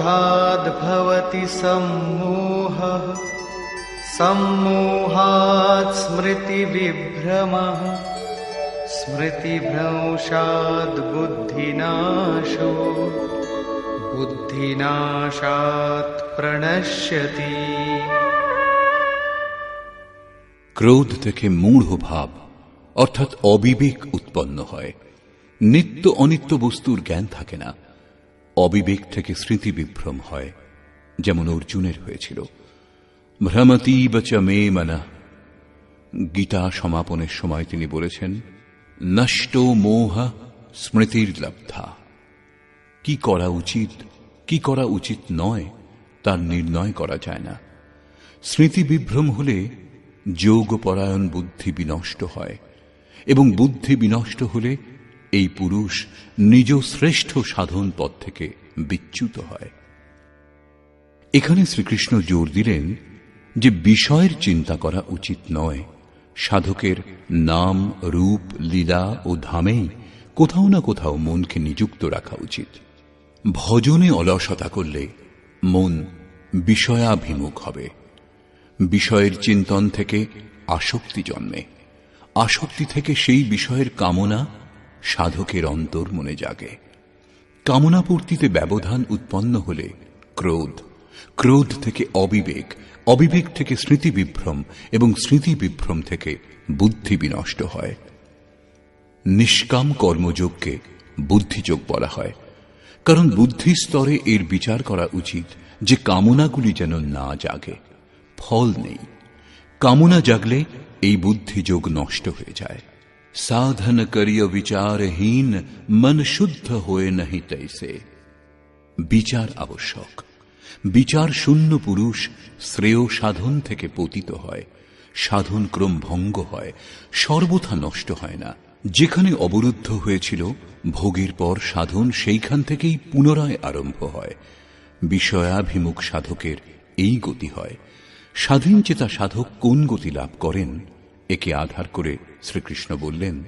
क्रोधाद् भवति सम्मोहः सम्मोहात् स्मृतिविभ्रमः स्मृतिभ्रंशात् बुद्धिनाशो बुद्धिनाशात् प्रणश्यति। ক্রোধ থেকে মূঢ় ভাব অর্থাৎ অবিবেক উৎপন্ন হয়। নিত্য অনিত্য বস্তুর জ্ঞান থাকে না। অবিবেক থেকে স্মৃতি বিভ্রম হয়, যেমন অর্জুনের হয়েছিল। ভ্রমতীব চ মে মনঃ, গীতা সমাপনের সময় তিনি বলেছেন, নষ্ট মোহ স্মৃতির্লব্ধা। কি করা উচিত, কি করা উচিত নয়, তার নির্ণয় করা যায় না। স্মৃতি বিভ্রম হলে যোগপরায়ণ বুদ্ধি বিনষ্ট হয়, এবং বুদ্ধি বিনষ্ট হলে এই পুরুষ নিজ শ্রেষ্ঠ সাধন পথ থেকে বিচ্যুত হয়। এখানে শ্রীকৃষ্ণ জোর দিলেন যে বিষয়ের চিন্তা করা উচিত নয়। সাধকের নাম, রূপ, লীলা ও ধামেই কোথাও না কোথাও মনকে নিযুক্ত রাখা উচিত। ভজনে অলসতা করলে মন বিষয়াভিমুখ হবে। বিষয়ের চিন্তন থেকে আসক্তি জন্মে। আসক্তি থেকে সেই বিষয়ের কামনা সাধকের অন্তর মনে জাগে। কামনা পূর্তিতে ব্যবধান উৎপন্ন হলে ক্রোধ, ক্রোধ থেকে অবিবেক, অবিবেক থেকে স্মৃতি বিভ্রম এবং স্মৃতি বিভ্রম থেকে বুদ্ধি বিনষ্ট হয়। নিষ্কাম কর্মযোগকে বুদ্ধিযোগ বলা হয়, কারণ বুদ্ধি স্তরে এর বিচার করা উচিত যে কামনাগুলি যেন না জাগে। ফল নেই। কামনা জাগলে এই বুদ্ধিযোগ নষ্ট হয়ে যায়। সাধন করিয় বিচারহীন মন শুদ্ধ হয়ে নাহি তৈসে। বিচার আবশ্যক। বিচার শূন্য পুরুষ শ্রেয় সাধন থেকে পতিত হয়। সাধন ক্রম ভঙ্গ হয়, সর্বথা নষ্ট হয় না। যেখানে অবরুদ্ধ হয়েছিল ভোগের পর সাধন সেইখান থেকেই পুনরায় আরম্ভ হয়। বিষয়াভিমুখ সাধকের এই গতি হয়। স্বাধীন চেতা সাধক কোন গতি লাভ করেন, একে আধার করে শ্রীকৃষ্ণ বললেন,